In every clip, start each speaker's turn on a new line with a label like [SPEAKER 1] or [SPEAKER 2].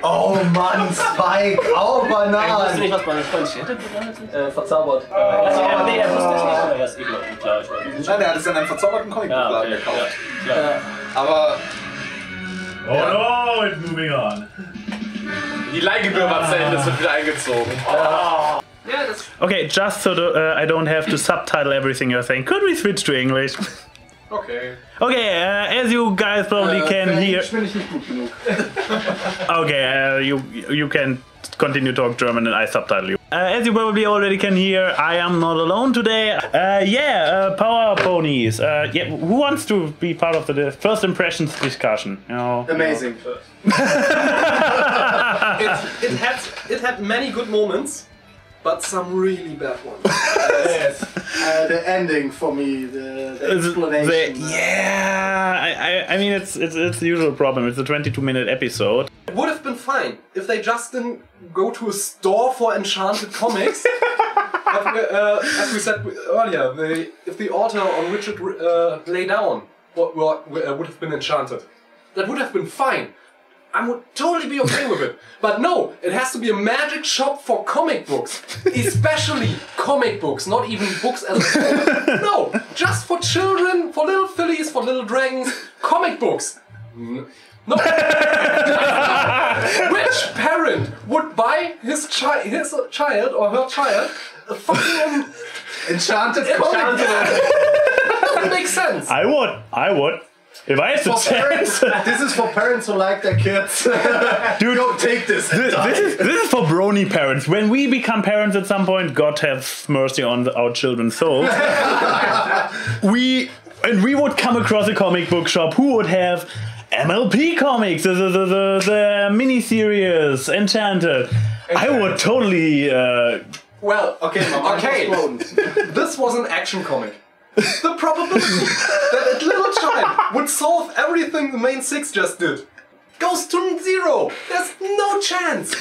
[SPEAKER 1] Oh Mann, Spike, oh Bananen!
[SPEAKER 2] Ich wusste nicht, was meine Freundin bedeutet.
[SPEAKER 3] Verzaubert.
[SPEAKER 2] Nee, er wusste es nicht, oder was? Ich glaube, klar, ich weiß.
[SPEAKER 1] Nein, der hat es in einem verzauberten Comicbuchladen gekauft.
[SPEAKER 2] Ja.
[SPEAKER 1] Aber...
[SPEAKER 4] Oh no, it's moving on.
[SPEAKER 3] Die Leihgebühr war zu Ende, es wird wieder eingezogen.
[SPEAKER 4] Okay, just so I don't have to subtitle everything you're saying, could we switch to English?
[SPEAKER 1] Okay.
[SPEAKER 4] Okay, as you guys probably can hear...
[SPEAKER 1] Ich bin nicht gut genug.
[SPEAKER 4] Okay, you can continue talk German and I subtitle you. As you probably already can hear, I am not alone today. Power Ponies. Who wants to be part of the first impressions discussion? You know?
[SPEAKER 1] Amazing.
[SPEAKER 3] It had many good moments, but some really bad ones.
[SPEAKER 1] Yes. The ending for me, the explanation.
[SPEAKER 4] I mean, it's the usual problem. It's a 22-minute episode.
[SPEAKER 3] It would have been fine if they just didn't go to a store for enchanted comics. But as we said earlier, if the author on which it lay down would have been enchanted, that would have been fine. I would totally be okay with it. But no, it has to be a magic shop for comic books. Especially comic books, not even books as a whole. No, just for children, for little fillies, for little dragons, comic books. No. Which parent would buy his child or her child a fucking
[SPEAKER 1] enchanted comic book?
[SPEAKER 3] That makes sense.
[SPEAKER 4] I would. If I had the chance.
[SPEAKER 1] This is for parents who like their kids. Dude, don't take this.
[SPEAKER 4] This is for brony parents. When we become parents at some point, God have mercy on our children's souls. we would come across a comic book shop who would have MLP comics, the mini-series, Enchanted. I would totally...
[SPEAKER 3] Well, okay. This was an action comic. The probability that a little child would solve everything the main six just did goes to 0. There's no chance.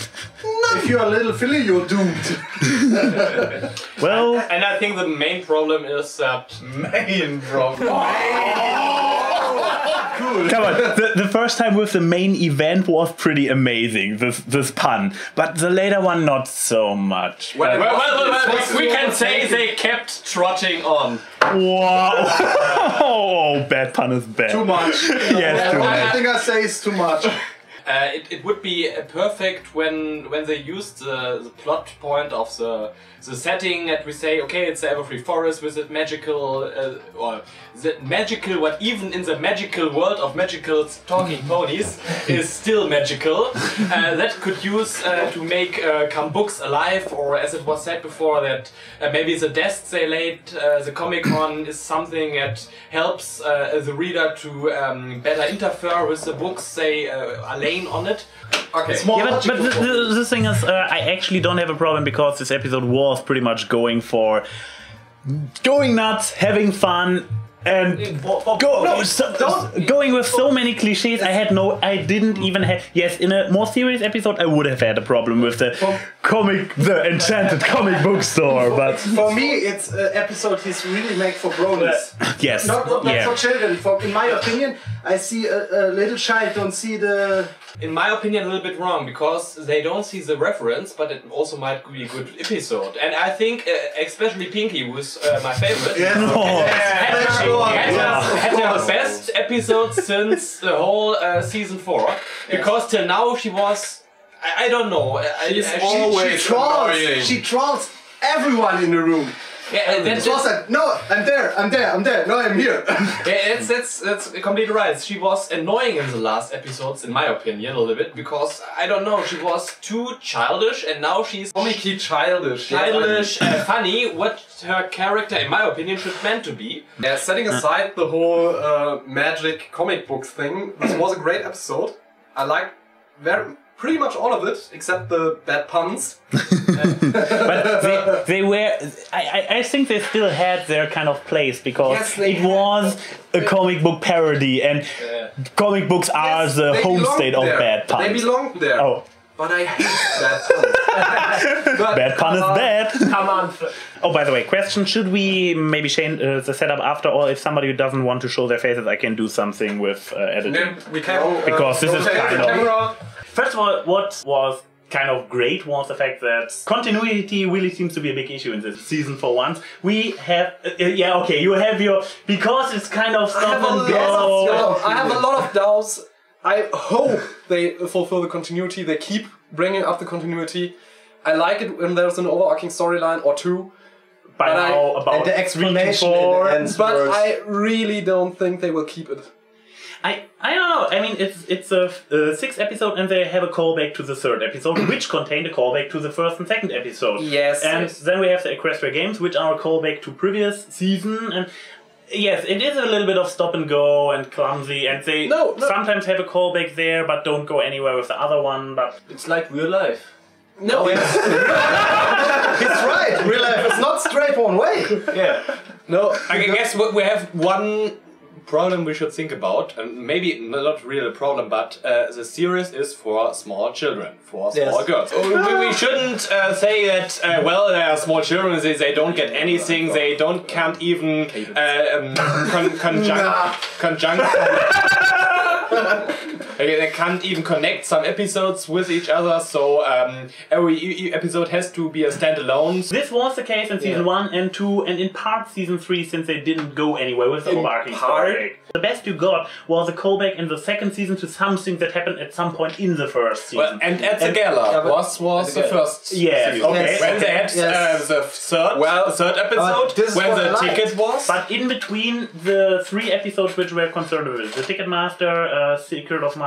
[SPEAKER 3] None.
[SPEAKER 1] If you're a little filly, you're doomed.
[SPEAKER 4] Well,
[SPEAKER 2] and I think the main problem is that
[SPEAKER 4] Cool. Come on, the first time with the main event was pretty amazing, this pun. But the later one, not so much.
[SPEAKER 2] Well, we can say they kept trotting on.
[SPEAKER 4] Wow. Oh, bad pun is bad.
[SPEAKER 1] Too much.
[SPEAKER 4] Yes, too much.
[SPEAKER 1] I think I say it's too much.
[SPEAKER 2] It would be perfect when they used the plot point of the setting that we say, okay, it's the Everfree Forest with it magical, or the magical, what even in the magical world of magical talking ponies is still magical. That could use to make come books alive, or as it was said before, that maybe the deaths they laid the comic on is something that helps the reader to better interfere with the books they are laying on it. Okay.
[SPEAKER 4] Yeah, but the thing is, I actually don't have a problem because this episode was pretty much going nuts, having fun, and going with so many cliches. I didn't even have. Yes, in a more serious episode, I would have had a problem with the enchanted comic book store. But
[SPEAKER 1] for me, it's an episode he's really made for bronies.
[SPEAKER 4] Yes,
[SPEAKER 1] not for children. In my opinion, I see a little child don't see the.
[SPEAKER 2] In my opinion, a little bit wrong, because they don't see the reference, but it also might be a good episode. And I think, especially Pinky, who is my favorite, had the best episode since the whole season 4. Because till now she was, I don't know.
[SPEAKER 1] She trolls everyone in the room.
[SPEAKER 2] Yeah,
[SPEAKER 1] that's like, no, I'm there, no, I'm here.
[SPEAKER 2] Yeah, that's completely right. She was annoying in the last episodes, in my opinion, a little bit, because, I don't know, she was too childish, and now she's comically childish, funny, what her character, in my opinion, should meant to be.
[SPEAKER 3] Yeah, setting aside the whole magic comic books thing, this was a great episode. I liked pretty much all of it, except the bad puns.
[SPEAKER 4] But they were. I think they still had their kind of place because it was a comic book parody, and comic books are the home state of bad puns.
[SPEAKER 3] They belonged there.
[SPEAKER 4] Oh.
[SPEAKER 3] But I hate bad puns.
[SPEAKER 4] Bad pun is bad.
[SPEAKER 5] Come on.
[SPEAKER 4] Oh, by the way, question: should we maybe change the setup after all? If somebody who doesn't want to show their faces, I can do something with editing.
[SPEAKER 3] We can.
[SPEAKER 4] Because this is kind of.
[SPEAKER 3] Camera.
[SPEAKER 4] First of all, what was kind of great was the fact that continuity really seems to be a big issue in this season for once. We have, you have your, because it's kind of stop and go.
[SPEAKER 3] I have a lot of doubts. I hope they fulfill the continuity, they keep bringing up the continuity. I like it when there's an overarching storyline or two.
[SPEAKER 4] By now, about
[SPEAKER 1] and the
[SPEAKER 4] 3 to
[SPEAKER 1] explanation
[SPEAKER 4] 4.
[SPEAKER 3] But I really don't think they will keep it.
[SPEAKER 4] I don't know. I mean, it's a 6th episode, and they have a callback to the 3rd episode, which contained a callback to the 1st and 2nd episode.
[SPEAKER 3] Yes.
[SPEAKER 4] And then we have the Equestria Games, which are a callback to previous season. And yes, it is a little bit of stop and go and clumsy, and they sometimes have a callback there, but don't go anywhere with the other one. But
[SPEAKER 5] it's like real life.
[SPEAKER 3] No,
[SPEAKER 1] It's right. Real life is not straight one way.
[SPEAKER 5] Yeah.
[SPEAKER 3] no.
[SPEAKER 2] I guess we have one problem we should think about, and maybe not really a problem, but the series is for small children, for small girls. We shouldn't say that, well, they are small children, they don't get anything, they can't even they can't even connect some episodes with each other, so every episode has to be a standalone.
[SPEAKER 4] this was the case in season 1 and 2, and in part season 3, since they didn't go anywhere with the overarching story. The best you got was a callback in the 2nd season to something that happened at some point in the 1st season.
[SPEAKER 2] Well, and at the gala was the first
[SPEAKER 4] Yes,
[SPEAKER 2] season.
[SPEAKER 4] okay.
[SPEAKER 2] When they had the third episode,
[SPEAKER 1] this is
[SPEAKER 2] when
[SPEAKER 1] what I
[SPEAKER 2] the
[SPEAKER 1] liked.
[SPEAKER 2] ticket was.
[SPEAKER 4] But in between the 3 episodes which were concerned with it, the Ticketmaster, Secret of my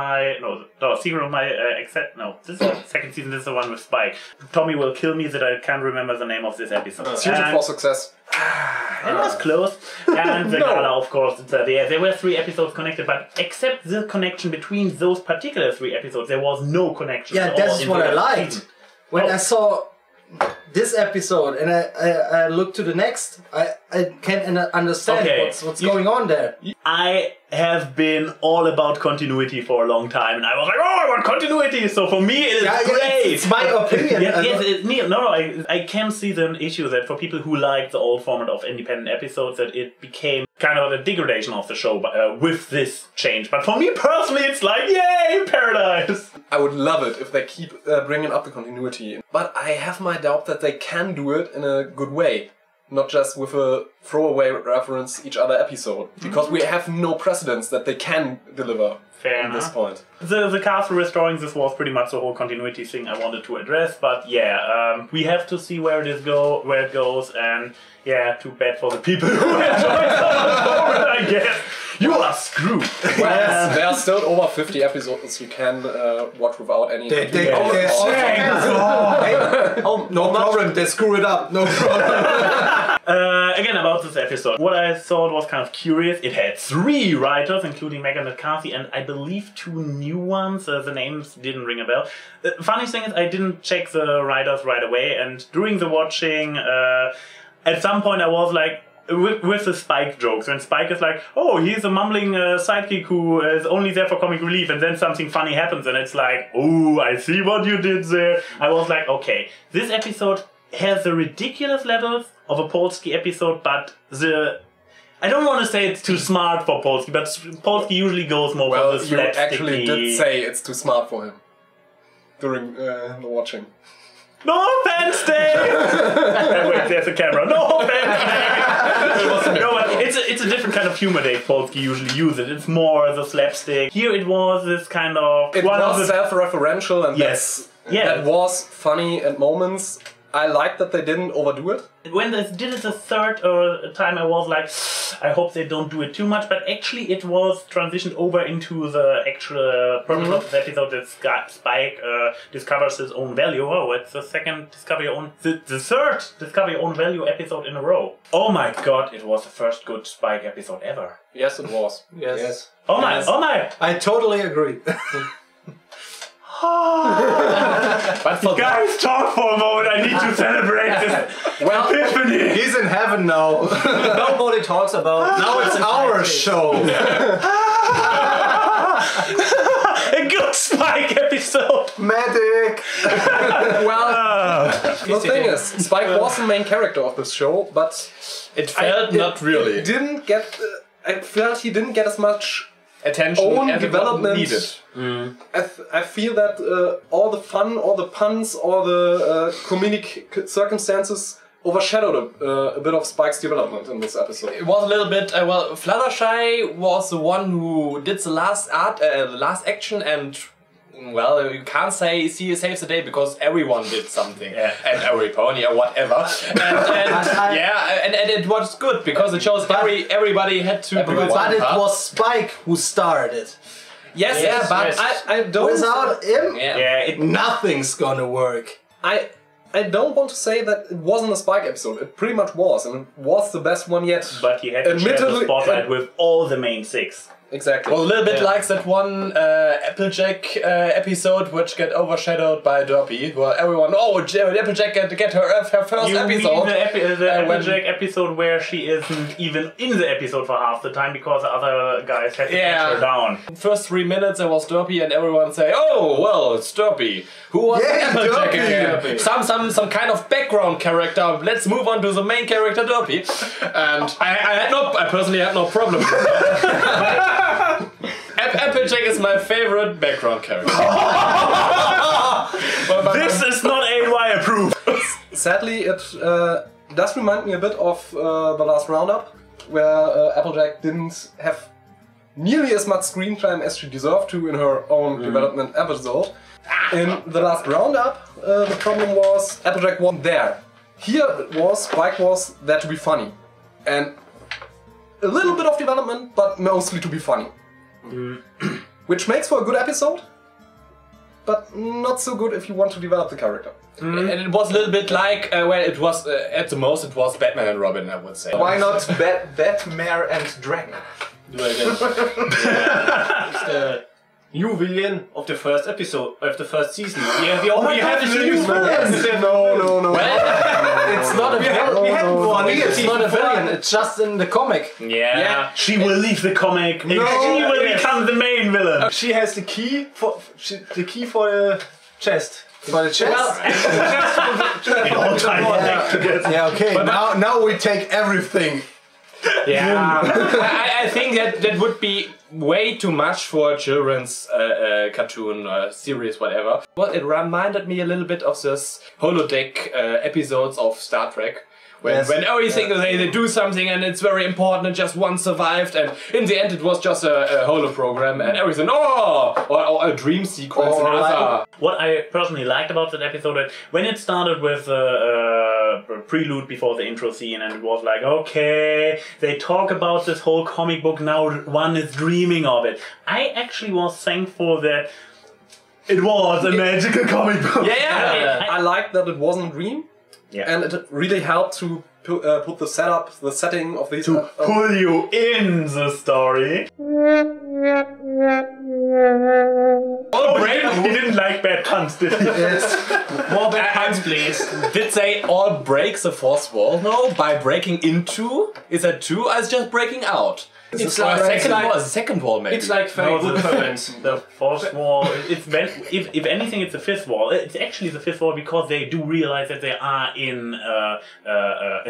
[SPEAKER 4] this is the 2nd season, this is the one with Spike. Tommy will kill me that I can't remember the name of this episode.
[SPEAKER 3] Future for Success.
[SPEAKER 4] It was close. And the gala, of course, there were 3 episodes connected, but except the connection between those particular 3 episodes, there was no connection.
[SPEAKER 1] Yeah,
[SPEAKER 4] at all
[SPEAKER 1] that's
[SPEAKER 4] in
[SPEAKER 1] what
[SPEAKER 4] the
[SPEAKER 1] I liked.
[SPEAKER 4] season.
[SPEAKER 1] When I saw this episode and I looked to the next, I can't understand what's going on there.
[SPEAKER 4] I have been all about continuity for a long time, and I was like, oh, I want continuity! So for me, it is great!
[SPEAKER 1] It's my opinion.
[SPEAKER 4] I can see the issue that for people who like the old format of independent episodes, that it became kind of a degradation of the show with this change. But for me personally, it's like, yay, paradise!
[SPEAKER 3] I would love it if they keep bringing up the continuity. But I have my doubt that they can do it in a good way. Not just with a throwaway reference each other episode. Because we have no precedence that they can deliver at this point.
[SPEAKER 4] The castle restoring this was pretty much the whole continuity thing I wanted to address, but we have to see where it goes, and too bad for the people who enjoy it, I guess. You are screwed.
[SPEAKER 3] Well, there are still over 50 episodes you can watch without any.
[SPEAKER 1] No problem. They screw it up. No problem.
[SPEAKER 4] Again, about this episode, what I thought was kind of curious, it had 3 writers, including Megan McCarthy, and I believe 2 new ones. The names didn't ring a bell. Funny thing is, I didn't check the writers right away, and during the watching, at some point I was like, with the Spike jokes, when Spike is like, oh, he's a mumbling sidekick who is only there for comic relief, and then something funny happens, and it's like, oh, I see what you did there. I was like, okay, this episode has the ridiculous levels of a Polsky episode, but I don't want to say it's too smart for Polsky, but Polsky usually goes more for the slapsticky...
[SPEAKER 3] Well, you actually did say it's too smart for him during the watching.
[SPEAKER 4] No offense, Dave! Wait, there's a camera. No offense, Dave! No, but it's a different kind of humor Dave Polsky usually uses. It's more the slapstick. Here it was this kind of...
[SPEAKER 3] It was self-referential, and that was funny at moments. I like that they didn't overdo it.
[SPEAKER 4] When they did it the 3rd time, I was like, I hope they don't do it too much, but actually it was transitioned over into the actual purpose of the episode that Spike discovers his own value. Oh, it's the 2nd Discover Your Own... The 3rd Discover Your Own Value episode in a row. Oh my god, it was the first good Spike episode ever.
[SPEAKER 3] Yes, it was.
[SPEAKER 1] Yes.
[SPEAKER 4] Oh my!
[SPEAKER 1] I totally agree.
[SPEAKER 4] But for guys, talk for a moment. I need to celebrate this.
[SPEAKER 1] Well,
[SPEAKER 4] epiphany.
[SPEAKER 1] He's in heaven now.
[SPEAKER 5] Nobody talks about.
[SPEAKER 1] Now it's our show.
[SPEAKER 4] Good good Spike episode.
[SPEAKER 1] Medic.
[SPEAKER 3] Well, the thing is, Spike was the main character of this show, but
[SPEAKER 2] It felt not really.
[SPEAKER 3] It didn't get. I felt he didn't get as much
[SPEAKER 2] attention
[SPEAKER 3] own
[SPEAKER 2] as
[SPEAKER 3] development
[SPEAKER 2] needed.
[SPEAKER 3] I feel that all the fun, all the puns, all the comedic circumstances overshadowed a bit of Spike's development in this episode.
[SPEAKER 2] It was a little bit. Well, Fluttershy was the one who did the last action, and well, you can't say he saves the day because everyone did something, and every pony or whatever, and it was good because it shows everybody had to do it.
[SPEAKER 1] But it was Spike who started.
[SPEAKER 2] Yes, but
[SPEAKER 3] I don't.
[SPEAKER 1] Without him, nothing's gonna work.
[SPEAKER 3] I don't want to say that it wasn't a Spike episode. It pretty much was, and it was the best one yet.
[SPEAKER 4] But he had to share the spotlight with all the main 6.
[SPEAKER 3] Exactly.
[SPEAKER 2] Well, a little bit like that one Applejack episode which get overshadowed by Derpy, where everyone, Applejack get her first episode.
[SPEAKER 4] The Applejack episode where she isn't even in the episode for half the time because the other guys had to catch her down.
[SPEAKER 2] First 3 minutes there was Derpy and everyone say, oh, well, it's Derpy. Who was Applejack again? Some kind of background character. Let's move on to the main character, Derpy. And I personally had no problem with that. Applejack is my favorite background character.
[SPEAKER 4] This is not AnY approved.
[SPEAKER 3] Sadly, it does remind me a bit of the last roundup, where Applejack didn't have nearly as much screen time as she deserved to in her own development episode. In the last roundup, the problem was Applejack wasn't there. Here it was, Spike was there to be funny. And a little bit of development, but mostly to be funny. Which makes for a good episode, but not so good if you want to develop the character.
[SPEAKER 2] And it was a little bit like, well, it was, at the most, it was Batman and Robin, I would say.
[SPEAKER 5] Why not Batmare and Dragon?
[SPEAKER 6] It's the new villain of the first episode, of the first season. We already have the new villain.
[SPEAKER 3] No.
[SPEAKER 1] It's not a villain. It's not a villain. It's just in the comic.
[SPEAKER 2] Yeah.
[SPEAKER 4] She will leave the comic and she will become the main villain.
[SPEAKER 5] She has the key for the chest.
[SPEAKER 1] For the chest? Okay. But now we take everything.
[SPEAKER 2] Yeah. I think that would be way too much for a children's cartoon series, whatever. Well, it reminded me a little bit of this holodeck episodes of Star Trek. When everything, they do something and it's very important and just one survived, and in the end it was just a holo program and everything, or a dream sequence and other.
[SPEAKER 4] What I personally liked about that episode, when it started with a prelude before the intro scene, and it was like, okay, they talk about this whole comic book, now one is dreaming of it. I actually was thankful that it was a magical comic book.
[SPEAKER 3] I liked that it wasn't a dream.
[SPEAKER 4] Yeah.
[SPEAKER 3] And it really helped to put the setting of these...
[SPEAKER 4] To pull you in the story. He didn't like bad puns, did he?
[SPEAKER 2] More bad puns, please. Did they all break the fourth wall? No, by breaking into? Is that two? Or is just breaking out?
[SPEAKER 6] It's
[SPEAKER 2] like
[SPEAKER 6] a
[SPEAKER 2] second wall, maybe.
[SPEAKER 6] It's like very good comments.
[SPEAKER 4] The fourth wall, if anything, it's the fifth wall. It's actually the fifth wall because they do realize that they are in a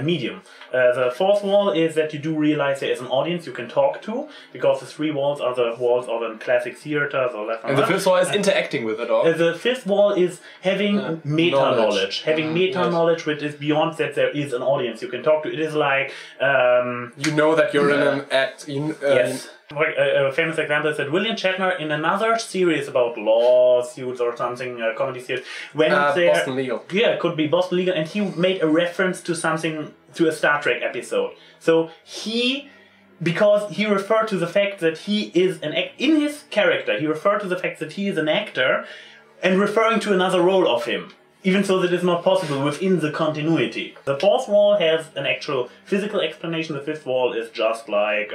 [SPEAKER 4] medium. The fourth wall is that you do realize there is an audience you can talk to, because the three walls are the walls of the classic theaters or left and
[SPEAKER 2] the fifth wall is interacting with it all.
[SPEAKER 4] The fifth wall is having meta-knowledge. Having meta-knowledge which is beyond that there is an audience you can talk to. It is like...
[SPEAKER 3] you know that you're in an act...
[SPEAKER 4] yes. A famous example is that William Shatner in another series about lawsuits or something, comedy series, when there,
[SPEAKER 3] Boston Legal.
[SPEAKER 4] Yeah, it could be Boston Legal, and he made a reference to something, to a Star Trek episode. So because he referred to the fact that he is in his character, he referred to the fact that he is an actor, and referring to another role of him. Even so that is not possible within the continuity. The fourth wall has an actual physical explanation. The fifth wall is just like,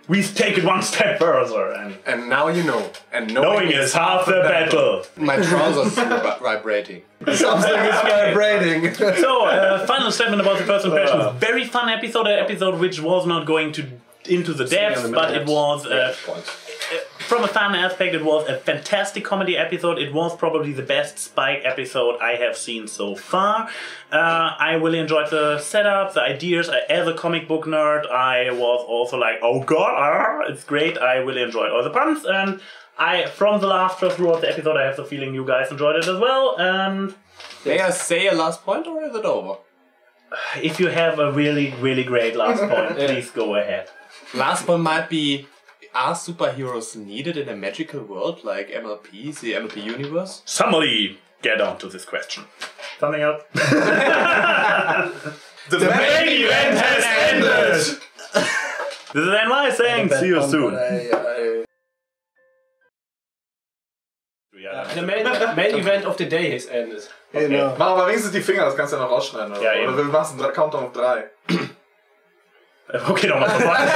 [SPEAKER 4] we take it one step further.
[SPEAKER 3] And now you know. And
[SPEAKER 4] knowing is half the battle.
[SPEAKER 2] My trousers are vibrating.
[SPEAKER 1] Something is vibrating.
[SPEAKER 4] So, final statement about the first impressions. Very fun episode, an episode which was not going into the depths, but it was... from a fun aspect, it was a fantastic comedy episode. It was probably the best Spike episode I have seen so far. I really enjoyed the setup, the ideas. As a comic book nerd, I was also like, oh god, it's great. I really enjoyed all the puns, and from the laughter throughout the episode, I have the feeling you guys enjoyed it as well. And
[SPEAKER 2] may I say a last point, or is it over?
[SPEAKER 4] if you have a really, really great last point, please go ahead.
[SPEAKER 2] Last one might be, are superheroes needed in a magical world like MLP, the MLP universe?
[SPEAKER 4] Somebody get on to this question. Something else?
[SPEAKER 5] The main event has ended!
[SPEAKER 4] This is AnY saying, see you soon.
[SPEAKER 6] The main event of the day has ended.
[SPEAKER 5] Okay. Genau. Mach aber wenigstens die Finger, das kannst du ja noch rausschneiden. Oder,
[SPEAKER 4] Ja,
[SPEAKER 5] oder wir machen einen Countdown auf 3.
[SPEAKER 4] Okay, nochmal vorbei.